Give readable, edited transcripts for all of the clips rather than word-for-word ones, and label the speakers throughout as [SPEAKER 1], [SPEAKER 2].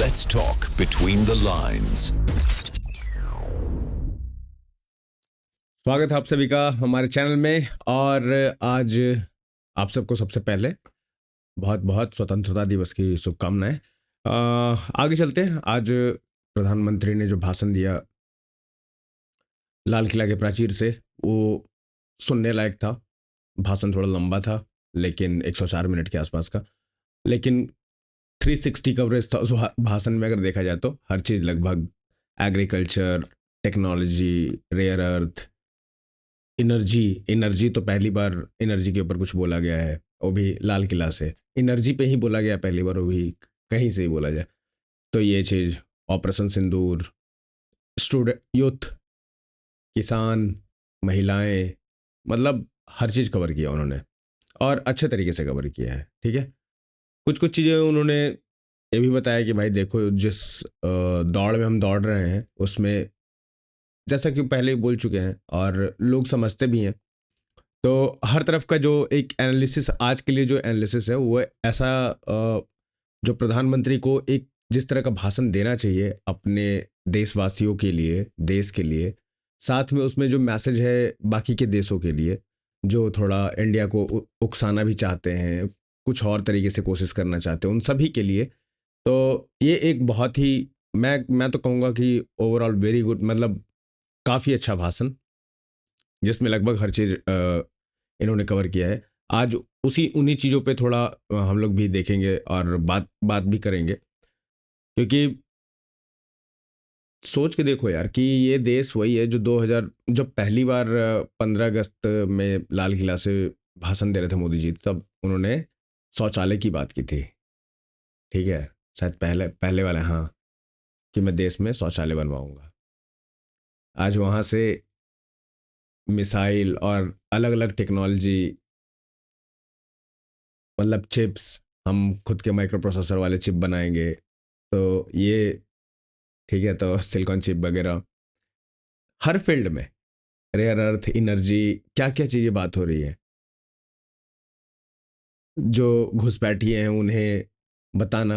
[SPEAKER 1] Let's talk between the lines.
[SPEAKER 2] स्वागत है आप सभी का हमारे चैनल में। और आज आप सबको सबसे पहले बहुत बहुत स्वतंत्रता दिवस की शुभकामनाएं। आगे चलते हैं। आज प्रधानमंत्री ने जो भाषण दिया लाल किला के प्राचीर से, वो सुनने लायक था। भाषण थोड़ा लंबा था, लेकिन 104 मिनट के आसपास का, लेकिन 360 कवरेज था उस भाषण में। अगर देखा जाए तो हर चीज़ लगभग, agriculture, technology, rare earth, energy तो पहली बार एनर्जी के ऊपर कुछ बोला गया है, वो भी लाल किला से। एनर्जी पे ही बोला गया पहली बार, वो भी कहीं से ही बोला जाए तो। ये चीज़, ऑपरेशन सिंदूर, स्टूडेंट, यूथ, किसान, महिलाएं, मतलब हर चीज़ कवर किया उन्होंने, और अच्छे तरीके से कवर किया है। ठीक है, कुछ कुछ चीज़ें उन्होंने ये भी बताया कि भाई देखो, जिस दौड़ में हम दौड़ रहे हैं उसमें, जैसा कि पहले ही बोल चुके हैं और लोग समझते भी हैं, तो हर तरफ का जो एक एनालिसिस, आज के लिए जो एनालिसिस है वो ऐसा, जो प्रधानमंत्री को एक जिस तरह का भाषण देना चाहिए अपने देशवासियों के लिए, देश के लिए, साथ में उसमें जो मैसेज है बाकी के देशों के लिए, जो थोड़ा इंडिया को उकसाना भी चाहते हैं, कुछ और तरीके से कोशिश करना चाहते हैं, उन सभी के लिए। तो ये एक बहुत ही, मैं तो कहूँगा कि ओवरऑल वेरी गुड, मतलब काफ़ी अच्छा भाषण, जिसमें लगभग हर चीज़ इन्होंने कवर किया है। आज उन्हीं चीज़ों पे थोड़ा हम लोग भी देखेंगे और बात बात भी करेंगे, क्योंकि सोच के देखो यार कि ये देश वही है जो 2000, जब पहली बार 15 अगस्त में लाल किला से भाषण दे रहे थे मोदी जी, तब उन्होंने शौचालय की बात की थी। ठीक है, शायद पहले पहले वाला, हाँ, कि मैं देश में शौचालय बनवाऊंगा। आज वहाँ से मिसाइल और अलग अलग टेक्नोलॉजी, मतलब चिप्स, हम खुद के माइक्रो प्रोसेसर वाले चिप बनाएंगे, तो ये ठीक है, तो सिलिकॉन चिप वगैरह हर फील्ड में, रेयर अर्थ, एनर्जी, क्या क्या चीज़ें बात हो रही है। जो घुसपैठिए हैं उन्हें बताना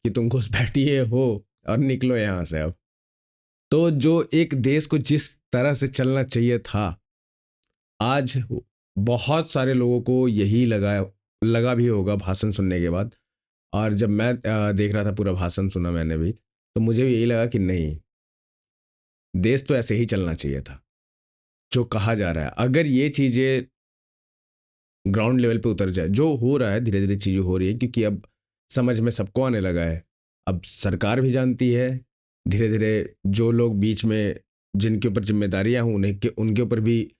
[SPEAKER 2] कि तुम घुसपैठिए हो और निकलो यहाँ से अब। तो जो एक देश को जिस तरह से चलना चाहिए था, आज बहुत सारे लोगों को यही लगा भी होगा भाषण सुनने के बाद। और जब मैं देख रहा था, पूरा भाषण सुना मैंने भी, तो मुझे भी यही लगा कि नहीं, देश तो ऐसे ही चलना चाहिए था जो कहा जा रहा है। अगर ये चीज़ें ग्राउंड लेवल पे उतर जाए, जो हो रहा है, धीरे धीरे चीज़ें हो रही है, क्योंकि अब समझ में सबको आने लगा है। अब सरकार भी जानती है, धीरे धीरे जो लोग बीच में, जिनके ऊपर जिम्मेदारियां हों, उनके ऊपर भी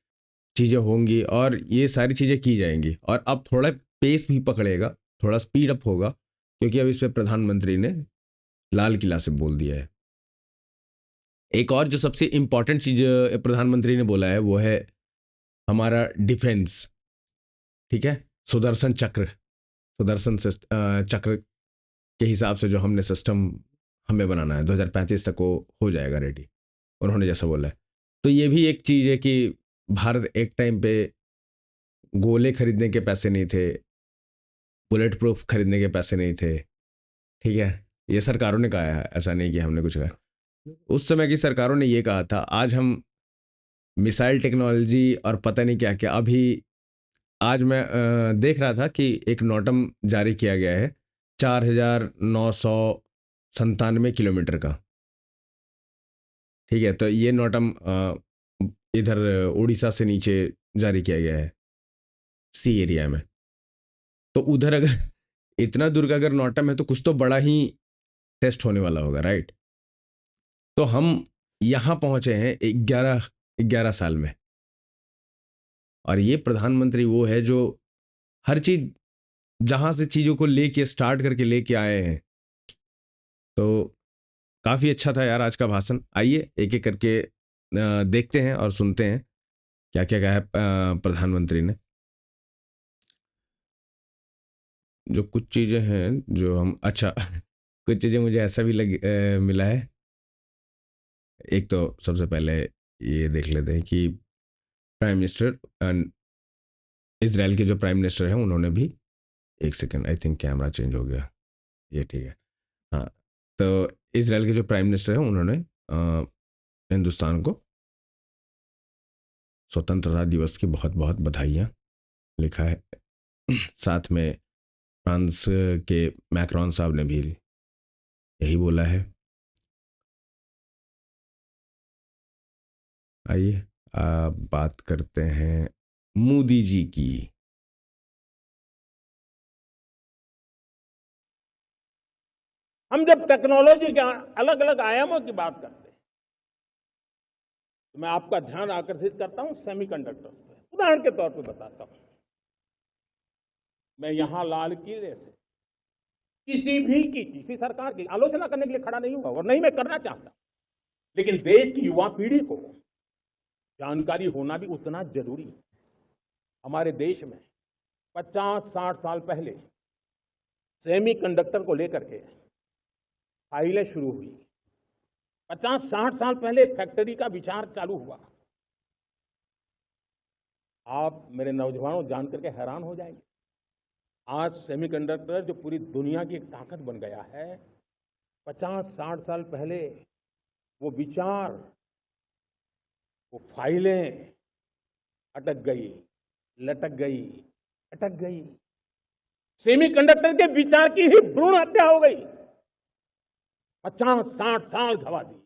[SPEAKER 2] चीज़ें होंगी, और ये सारी चीज़ें की जाएंगी। और अब थोड़ा पेस भी पकड़ेगा, थोड़ा स्पीड अप होगा, क्योंकि अब इस पर प्रधानमंत्री ने लाल किला से बोल दिया है। एक और जो सबसे इम्पॉर्टेंट चीज़ प्रधानमंत्री ने बोला है, वो है हमारा डिफेंस। ठीक है, सुदर्शन चक्र, चक्र के हिसाब से जो हमने सिस्टम हमें बनाना है, 2035 तक वो हो जाएगा रेडी, उन्होंने जैसा बोला है। तो ये भी एक चीज़ है कि भारत एक टाइम पे गोले खरीदने के पैसे नहीं थे, बुलेट प्रूफ खरीदने के पैसे नहीं थे। ठीक है, ये सरकारों ने कहा है, ऐसा नहीं कि हमने कुछ कहा। उस समय की सरकारों ने ये कहा था। आज हम मिसाइल टेक्नोलॉजी और पता नहीं क्या क्या, अभी आज मैं देख रहा था कि एक नोटम जारी किया गया है 4997 किलोमीटर का। ठीक है, तो ये नोटम इधर उड़ीसा से नीचे जारी किया गया है, सी एरिया में। तो उधर अगर इतना दूर का अगर नोटम है, तो कुछ तो बड़ा ही टेस्ट होने वाला होगा, राइट। तो हम यहाँ पहुँचे हैं 11 साल में, और ये प्रधानमंत्री वो है जो हर चीज़, जहाँ से चीज़ों को लेके स्टार्ट करके लेके आए हैं। तो काफ़ी अच्छा था यार आज का भाषण। आइए एक एक करके देखते हैं और सुनते हैं क्या क्या कहा है प्रधानमंत्री ने। जो कुछ चीज़ें हैं जो हम, अच्छा कुछ चीज़ें मुझे ऐसा भी मिला है। एक तो सबसे पहले ये देख लेते हैं कि प्राइम मिनिस्टर, इसराइल के जो प्राइम मिनिस्टर हैं, उन्होंने भी, एक second, I think camera change हो गया, ये ठीक है, हाँ, तो इसराइल के जो प्राइम मिनिस्टर हैं उन्होंने हिंदुस्तान को स्वतंत्रता दिवस की बहुत बहुत बधाइयाँ लिखा है। साथ में फ्रांस के मैक्रोन साहब ने भी यही बोला है। आइए बात करते हैं मोदी जी की।
[SPEAKER 3] हम जब टेक्नोलॉजी के अलग अलग आयामों की बात करते हैं तो मैं आपका ध्यान आकर्षित करता हूं सेमीकंडक्टर्स पे। उदाहरण के तौर पे बताता हूं, मैं यहां लाल किले से किसी सरकार की आलोचना करने के लिए खड़ा नहीं हुआ और नहीं मैं करना चाहता, लेकिन देश की युवा पीढ़ी को जानकारी होना भी उतना जरूरी है। हमारे देश में 50-60 साल पहले सेमीकंडक्टर को लेकर के फाइलें शुरू हुई। 50-60 साल पहले फैक्ट्री का विचार चालू हुआ। आप मेरे नौजवानों जान करके हैरान हो जाएंगे, आज सेमीकंडक्टर जो पूरी दुनिया की एक ताकत बन गया है, 50-60 साल पहले वो विचार, वो फाइलें अटक गई, लटक गई, अटक गई। सेमीकंडक्टर के विचार की ही भ्रूण हत्या हो गई। 50-60 साल गवा दिए।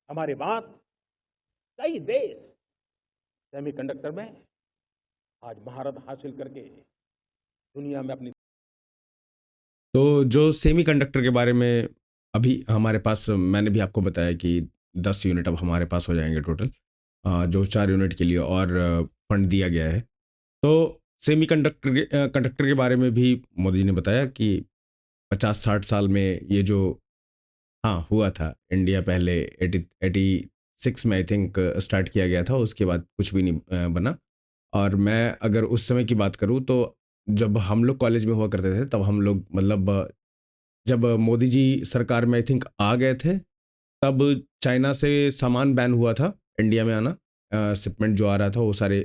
[SPEAKER 3] हमारे बाद कई देश सेमीकंडक्टर में आज महारत हासिल करके दुनिया में अपनी।
[SPEAKER 2] तो जो सेमीकंडक्टर के बारे में अभी हमारे पास, मैंने भी आपको बताया कि 10 यूनिट अब हमारे पास हो जाएंगे टोटल, जो 4 यूनिट के लिए और फंड दिया गया है। तो कंडक्टर के बारे में भी मोदी जी ने बताया कि 50-60 साल में ये जो हुआ था, इंडिया पहले 86 में आई थिंक स्टार्ट किया गया था, उसके बाद कुछ भी नहीं बना। और मैं अगर उस समय की बात करूँ तो जब हम लोग कॉलेज में हुआ करते थे तब हम लोग मतलब जब मोदी जी सरकार में आई थिंक आ गए थे तब चाइना से सामान बैन हुआ था इंडिया में आना। शिपमेंट जो आ रहा था वो सारे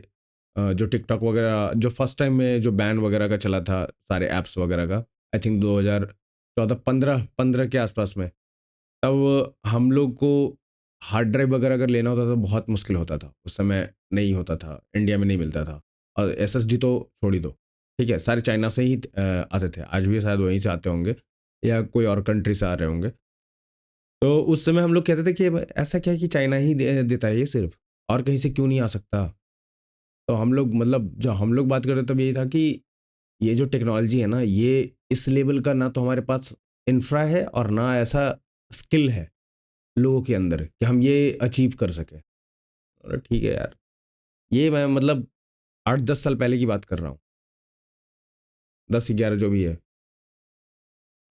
[SPEAKER 2] जो टिकटॉक वगैरह जो फर्स्ट टाइम में जो बैन वगैरह का चला था, सारे ऐप्स वगैरह का, आई थिंक 2014-15 के आसपास में, तब हम लोग को हार्ड ड्राइव वगैरह अगर लेना होता था तो बहुत मुश्किल होता था। उस समय नहीं होता था, इंडिया में नहीं मिलता था। और एसएसडी तो छोड़ ही दो, ठीक है, सारे चाइना से ही आते थे। आज भी शायद वहीं से आते होंगे या कोई और कंट्री से आ रहे होंगे। तो उस समय हम लोग कहते थे कि ऐसा क्या कि चाइना ही देता है ये सिर्फ, और कहीं से क्यों नहीं आ सकता। तो हम लोग मतलब जब हम लोग बात कर रहे तब यही था कि ये जो टेक्नोलॉजी है ना, ये इस लेवल का ना तो हमारे पास इंफ्रा है और ना ऐसा स्किल है लोगों के अंदर कि हम ये अचीव कर सके। अरे ठीक है यार, ये मैं मतलब 8-10 साल पहले की बात कर रहा हूँ, 10-11 जो भी है।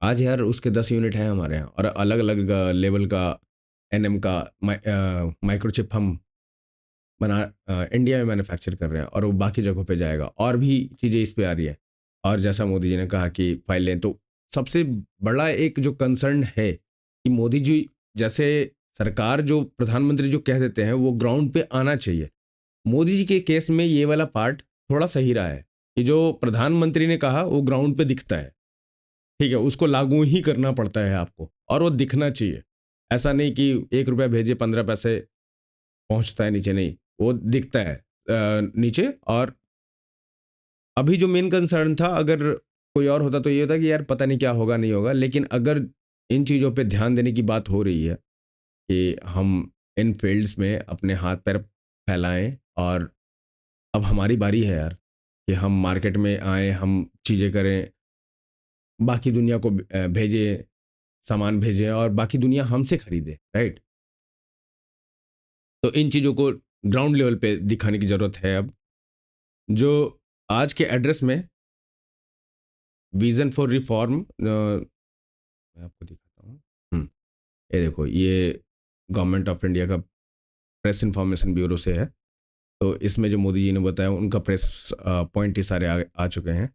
[SPEAKER 2] आज यार उसके 10 यूनिट हैं हमारे यहाँ, और अलग अलग लेवल का एनएम का माइक्रोचिप हम इंडिया में मैन्युफैक्चर कर रहे हैं और वो बाकी जगहों पे जाएगा। और भी चीज़ें इस पे आ रही है। और जैसा मोदी जी ने कहा कि फाइलें, तो सबसे बड़ा एक जो कंसर्न है कि मोदी जी जैसे सरकार, जो प्रधानमंत्री जो कह देते हैं वो ग्राउंड पे आना चाहिए। मोदी जी के केस में ये वाला पार्ट थोड़ा सही रहा है कि जो प्रधानमंत्री ने कहा वो ग्राउंड पे दिखता है, ठीक है, उसको लागू ही करना पड़ता है आपको, और वो दिखना चाहिए। ऐसा नहीं कि 1 रुपया भेजे 15 पैसे पहुंचता है नीचे, नहीं, वो दिखता है नीचे। और अभी जो मेन कंसर्न था, अगर कोई और होता तो ये होता कि यार पता नहीं क्या होगा नहीं होगा, लेकिन अगर इन चीज़ों पे ध्यान देने की बात हो रही है कि हम इन फील्ड्स में अपने हाथ पैर फैलाएं, और अब हमारी बारी है यार कि हम मार्केट में आए, हम चीज़ें करें, बाकी दुनिया को भेजें, सामान भेजें और बाकी दुनिया हमसे खरीदे, राइट। तो इन चीज़ों को ग्राउंड लेवल पे दिखाने की ज़रूरत है। अब जो आज के एड्रेस में विजन फॉर रिफॉर्म, मैं आपको दिखाता हूँ। ये देखो, ये गवर्नमेंट ऑफ इंडिया का प्रेस इंफॉर्मेशन ब्यूरो से है। तो इसमें जो मोदी जी ने बताया उनका प्रेस पॉइंट ही सारे आ चुके हैं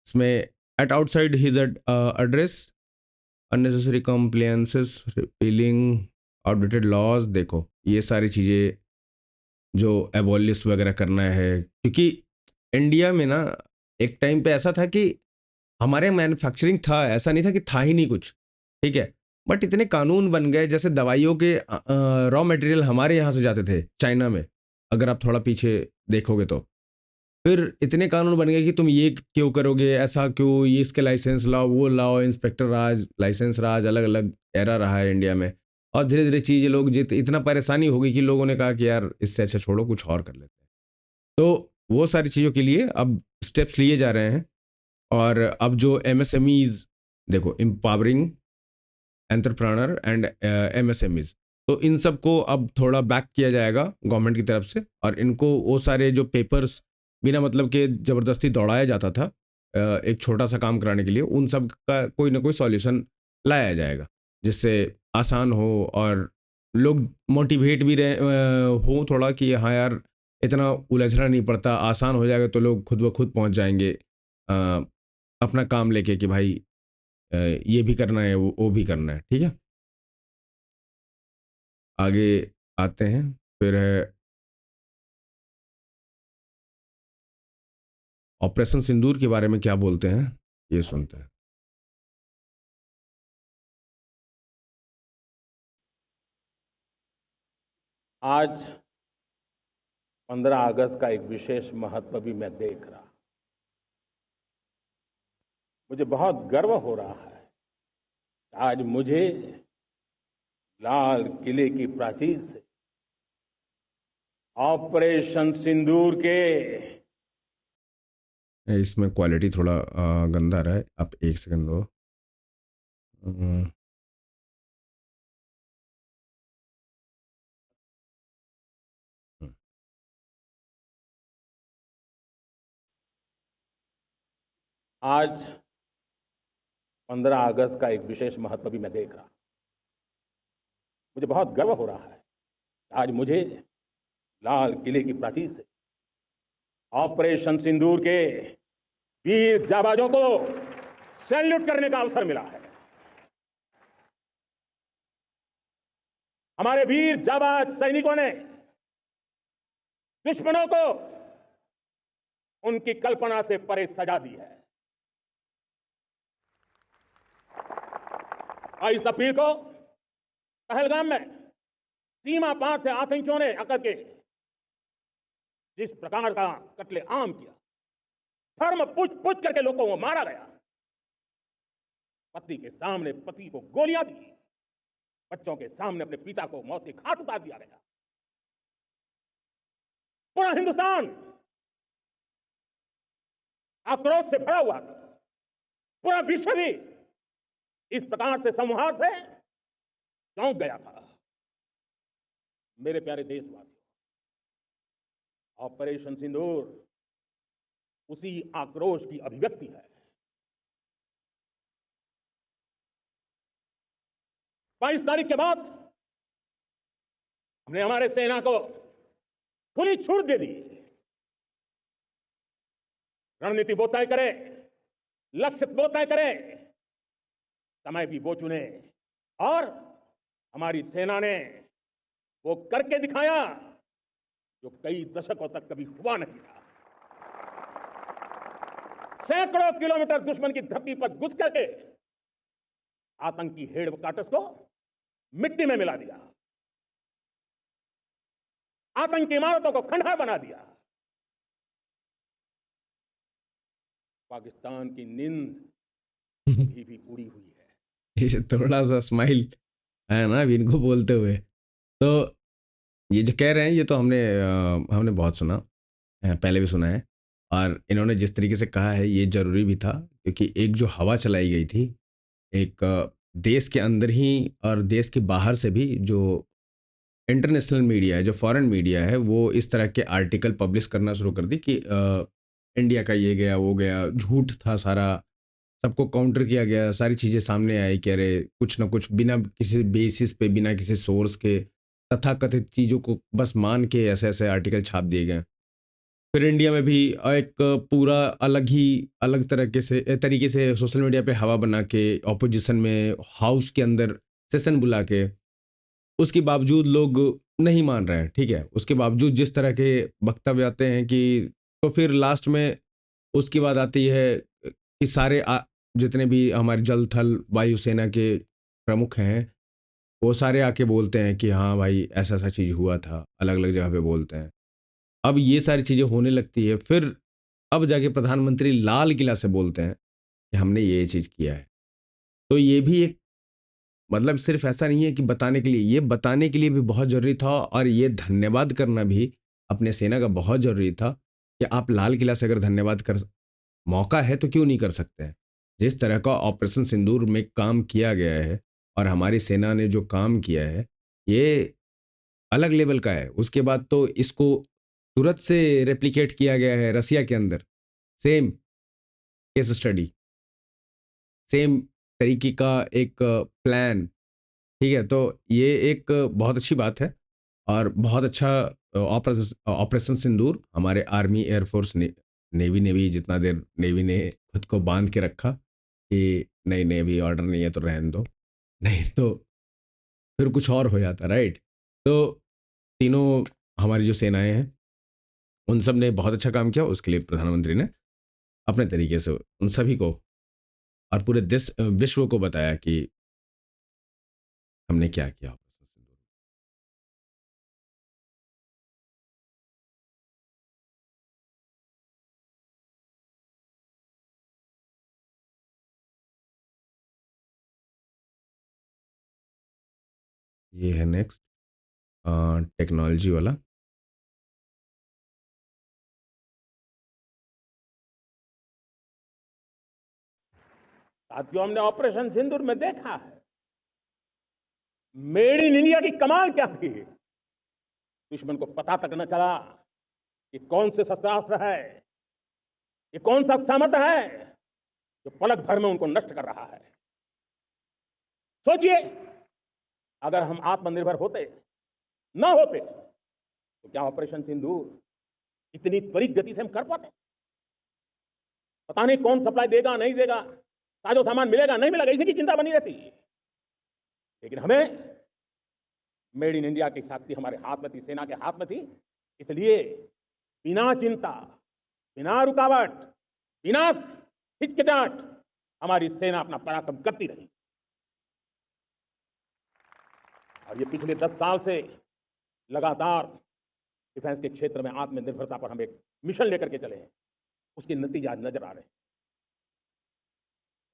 [SPEAKER 2] इसमें। At outside his address, unnecessary compliances, repealing outdated laws, देखो ये सारी चीज़ें जो एबॉलिश वगैरह करना है। क्योंकि इंडिया में ना एक टाइम पे ऐसा था कि हमारे मैन्युफैक्चरिंग था, ऐसा नहीं था कि था ही नहीं कुछ, ठीक है। बट इतने कानून बन गए, जैसे दवाइयों के रॉ मटेरियल हमारे यहाँ से जाते थे चाइना में, अगर आप थोड़ा पीछे देखोगे तो फिर इतने कानून बन गए कि तुम ये क्यों करोगे, ऐसा क्यों, ये इसके लाइसेंस लाओ, वो लाओ, इंस्पेक्टर राज, लाइसेंस राज, अलग अलग एरा रहा है इंडिया में। और धीरे धीरे चीज़ें लोग इतना परेशानी हो गई कि लोगों ने कहा कि यार इससे अच्छा छोड़ो, कुछ और कर लेते हैं। तो वो सारी चीज़ों के लिए अब स्टेप्स लिए जा रहे हैं। और अब जो MSMEs, देखो, एम्पावरिंग एंटरप्रेन्योर एंड MSMEs, तो इन सब को अब थोड़ा बैक किया जाएगा गवर्नमेंट की तरफ से, और इनको वो सारे जो पेपर्स बिना मतलब के ज़बरदस्ती दौड़ाया जाता था एक छोटा सा काम कराने के लिए, उन सब का कोई ना कोई सॉल्यूशन लाया जाएगा जिससे आसान हो और लोग मोटिवेट भी रहे हो थोड़ा कि हाँ यार इतना उलझना नहीं पड़ता, आसान हो जाएगा तो लोग खुद ब खुद पहुंच जाएंगे अ, अपना काम लेके कि भाई ये भी करना है, वो भी करना है। ठीक है, आगे आते हैं। फिर है ऑपरेशन सिंदूर के बारे में क्या बोलते हैं, ये सुनते हैं।
[SPEAKER 3] आज 15 अगस्त का एक विशेष महत्व भी मैं देख रहा। मुझे बहुत गर्व हो रहा है कि आज मुझे लाल किले की प्राचीर से ऑपरेशन सिंदूर के,
[SPEAKER 2] इसमें क्वालिटी थोड़ा गंदा रहा है, आप एक सेकंड दो। अम,
[SPEAKER 3] आज 15 अगस्त का एक विशेष महत्व भी मैं देख रहा। मुझे बहुत गर्व हो रहा है कि आज मुझे लाल किले की प्राचीर से ऑपरेशन सिंदूर के वीर जाबाजों को सैल्यूट करने का अवसर मिला है। हमारे वीर जाबाज सैनिकों ने दुश्मनों को उनकी कल्पना से परे सजा दी है। और इस अपील को पहलगाम में सीमा पार से आतंकियों ने आकर के जिस प्रकार का कत्ले आम किया, धर्म पूछ पूछ करके लोगों को मारा गया, पति के सामने पति को गोलियां दी, बच्चों के सामने अपने पिता को मौत के घाट उतार दिया गया। पूरा हिंदुस्तान आक्रोश से भरा हुआ था। पूरा विश्व भी इस प्रकार से संहार से चौंक गया था। मेरे प्यारे देशवासियों, ऑपरेशन सिंदूर उसी आक्रोश की अभिव्यक्ति है। 22 तारीख के बाद हमने हमारे सेना को खुली छूट दे दी। रणनीति वो तय करे, लक्ष्य वो तय करे, समय भी वो चुने, और हमारी सेना ने वो करके दिखाया जो कई दशकों तक कभी हुआ नहीं था। सैकड़ों किलोमीटर दुश्मन की धरती पर घुस करके आतंकी हेडक्वार्टर्स को मिट्टी में मिला दिया, आतंकी इमारतों को खंडहर बना दिया। पाकिस्तान की नींद अभी भी उड़ी हुई है।
[SPEAKER 2] ये थोड़ा सा स्माइल है ना अभी इनको बोलते हुए। तो ये जो कह रहे हैं ये तो हमने बहुत सुना, पहले भी सुना है। और इन्होंने जिस तरीके से कहा है ये ज़रूरी भी था, क्योंकि एक जो हवा चलाई गई थी, एक देश के अंदर ही और देश के बाहर से भी जो इंटरनेशनल मीडिया है, जो फॉरेन मीडिया है, वो इस तरह के आर्टिकल पब्लिश करना शुरू कर दी कि इंडिया का ये गया वो गया, झूठ था सारा, सबको काउंटर किया गया, सारी चीज़ें सामने आई कि अरे कुछ ना कुछ बिना किसी बेसिस पे, बिना किसी सोर्स के तथाकथित चीज़ों को बस मान के ऐसे ऐसे आर्टिकल छाप दिए गए। फिर इंडिया में भी एक पूरा अलग तरीके से सोशल मीडिया पे हवा बना के, ऑपोजिशन में हाउस के अंदर सेशन बुला के, उसके बावजूद लोग नहीं मान रहे हैं। ठीक है, उसके बावजूद जिस तरह के वक्तव्य आते हैं कि, तो फिर लास्ट में उसकी बात आती है कि सारे जितने भी हमारे जल थल वायुसेना के प्रमुख हैं वो सारे आके बोलते हैं कि हाँ भाई ऐसा ऐसा चीज़ हुआ था, अलग अलग जगह पे बोलते हैं। अब ये सारी चीज़ें होने लगती है, फिर अब जाके प्रधानमंत्री लाल किला से बोलते हैं कि हमने ये चीज़ किया है। तो ये भी एक मतलब सिर्फ ऐसा नहीं है कि बताने के लिए, ये बताने के लिए भी बहुत ज़रूरी था और ये धन्यवाद करना भी अपने सेना का बहुत ज़रूरी था कि आप लाल किला से अगर धन्यवाद कर मौका है तो क्यों नहीं कर सकते हैं। जिस तरह का ऑपरेशन सिंदूर में काम किया गया है और हमारी सेना ने जो काम किया है, ये अलग लेवल का है। उसके बाद तो इसको तुरंत से रेप्लिकेट किया गया है रसिया के अंदर, सेम केस स्टडी, सेम तरीके का एक प्लान। ठीक है, तो ये एक बहुत अच्छी बात है और बहुत अच्छा ऑपरेशन ऑपरेशन सिंदूर हमारे आर्मी, एयरफोर्स, नेवी ने भी जितना देर नेवी ने खुद को बांध के रखा कि नहीं नेवी ऑर्डर नहीं है तो रहने दो, नहीं तो फिर कुछ और हो जाता, राइट। तो तीनों हमारी जो सेनाएं हैं उन सब ने बहुत अच्छा काम किया, उसके लिए प्रधानमंत्री ने अपने तरीके से उन सभी को और पूरे देश विश्व को बताया कि हमने क्या किया ऑपरेशन सिंदूर। ये है नेक्स्ट टेक्नोलॉजी वाला।
[SPEAKER 3] साथियों, हमने ऑपरेशन सिंदूर में देखा है मेड इन इंडिया की कमाल क्या थी। दुश्मन को पता तक न चला कि कौन से शस्त्रास्त्र है, ये कौन सा सामर्थ्य है जो पलक भर में उनको नष्ट कर रहा है। सोचिए, अगर हम आत्मनिर्भर होते ना होते तो क्या ऑपरेशन सिंदूर इतनी त्वरित गति से हम कर पाते? पता नहीं कौन सप्लाई देगा नहीं देगा, साजो सामान मिलेगा नहीं मिलेगा, इसी की चिंता बनी रहती। लेकिन हमें मेड इन इंडिया की शक्ति हमारे हाथ में थी, सेना के हाथ में थी, इसलिए बिना चिंता, बिना रुकावट, बिना हिचकिचाहट हमारी सेना अपना पराक्रम करती रही। और ये पिछले 10 साल से लगातार डिफेंस के क्षेत्र में आत्मनिर्भरता पर हम एक मिशन लेकर के चले हैं, उसके नतीजे आज नजर आ रहे हैं।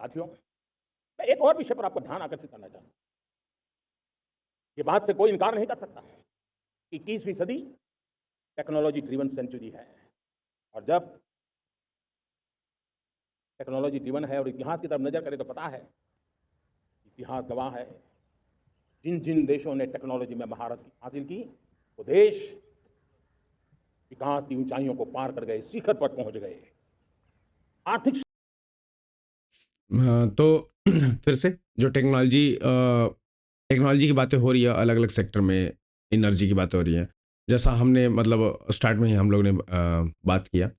[SPEAKER 3] साथियों, मैं एक और विषय पर आपको ध्यान आकर्षित करना चाहूंगा। ये बात से कोई इनकार नहीं कर सकता कि 21वीं सदी टेक्नोलॉजी ड्रिवन सेंचुरी है। और जब टेक्नोलॉजी ड्रिवन है और इतिहास की तरफ नजर करें तो पता है, इतिहास गवाह है, जिन जिन देशों ने टेक्नोलॉजी में महारत हासिल की वो देश विकास की ऊंचाइयों को पार कर गए, शिखर पर पहुंच गए। आर्थिक
[SPEAKER 2] तो फिर से जो टेक्नोलॉजी की बातें हो रही है अलग अलग सेक्टर में, एनर्जी की बातें हो रही हैं, जैसा हमने मतलब स्टार्ट में ही हम लोग ने बात किया,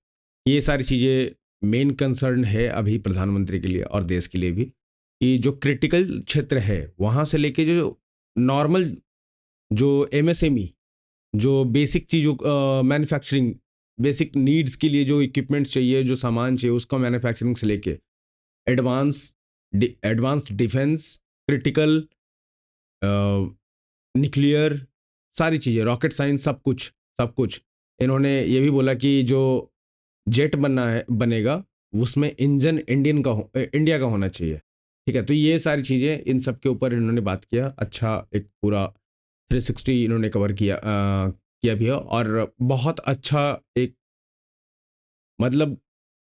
[SPEAKER 2] ये सारी चीज़ें मेन कंसर्न है अभी प्रधानमंत्री के लिए और देश के लिए भी कि जो क्रिटिकल क्षेत्र है वहाँ से लेके जो नॉर्मल जो एमएसएमई, जो बेसिक चीज़ों मैन्युफैक्चरिंग, बेसिक नीड्स के लिए जो इक्विपमेंट्स चाहिए, जो सामान चाहिए, उसका मैन्युफैक्चरिंग से लेके एडवांस डिफेंस, क्रिटिकल, न्यूक्लियर, सारी चीज़ें, रॉकेट साइंस, सब कुछ इन्होंने ये भी बोला कि जो जेट बनेगा उसमें इंजन इंडिया का होना चाहिए। ठीक है, तो ये सारी चीज़ें, इन सब के ऊपर इन्होंने बात किया। अच्छा, एक पूरा 360 इन्होंने कवर किया भी है और बहुत अच्छा एक मतलब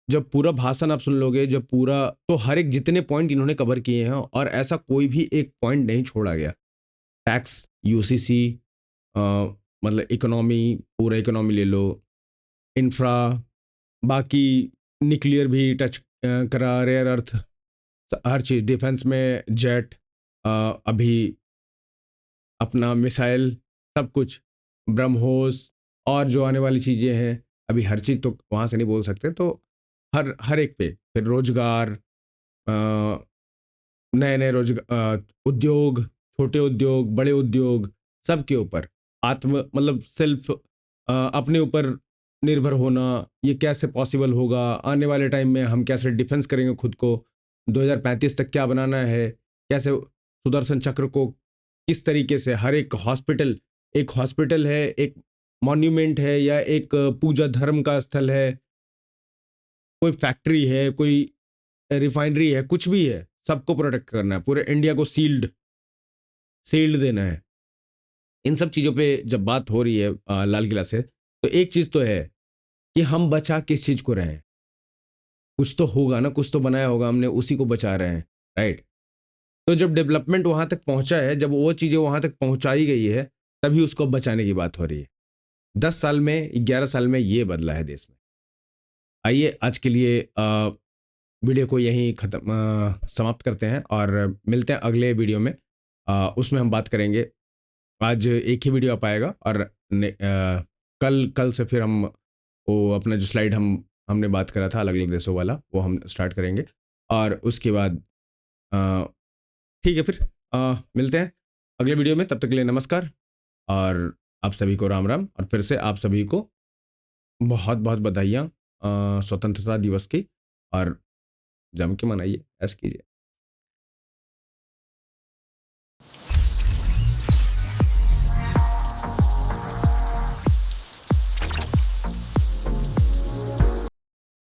[SPEAKER 2] जब पूरा भाषण आप सुन लोगे, जब पूरा, तो हर एक जितने पॉइंट इन्होंने कवर किए हैं और ऐसा कोई भी एक पॉइंट नहीं छोड़ा गया। टैक्स, यूसीसी, मतलब इकोनॉमी, पूरा इकोनॉमी ले लो, इंफ्रा, बाकी न्यूक्लियर भी टच करा, रेयर अर्थ, हर चीज़, डिफेंस में जेट, अभी अपना मिसाइल, सब कुछ, ब्रह्मोस और जो आने वाली चीज़ें हैं, अभी हर चीज़ तो वहाँ से नहीं बोल सकते। तो हर एक पे फिर रोजगार, नए नए रोजगार, उद्योग, छोटे उद्योग, बड़े उद्योग, सब के ऊपर मतलब सेल्फ, अपने ऊपर निर्भर होना, ये कैसे पॉसिबल होगा, आने वाले टाइम में हम कैसे डिफेंस करेंगे खुद को, 2035 तक क्या बनाना है, कैसे सुदर्शन चक्र को किस तरीके से हर एक हॉस्पिटल है, एक मॉन्यूमेंट है, या एक पूजा धर्म का स्थल है, कोई फैक्ट्री है, कोई रिफाइनरी है, कुछ भी है, सबको प्रोटेक्ट करना है, पूरे इंडिया को सील्ड देना है। इन सब चीज़ों पे जब बात हो रही है लाल किला से, तो एक चीज़ तो है कि हम बचा किस चीज़ को रहे हैं। कुछ तो होगा ना, कुछ तो बनाया होगा हमने, उसी को बचा रहे हैं, राइट। तो जब डेवलपमेंट वहाँ तक पहुँचा है, जब वो चीज़ें वहाँ तक पहुँचाई गई है, तभी उसको बचाने की बात हो रही है। 10 साल में, 11 साल में ये बदला है देश में। आइए आज के लिए वीडियो को यहीं समाप्त करते हैं और मिलते हैं अगले वीडियो में। उसमें हम बात करेंगे। आज एक ही वीडियो आ पाएगा और कल से फिर हम वो अपना जो स्लाइड हमने बात करा था अलग अलग देशों वाला, वो हम स्टार्ट करेंगे। और उसके बाद ठीक है, फिर मिलते हैं अगले वीडियो में। तब तक के लिए नमस्कार और आप सभी को राम राम। और फिर से आप सभी को बहुत बहुत बधाइयाँ स्वतंत्रता दिवस की, और जम के मनाइए, ऐसा कीजिए।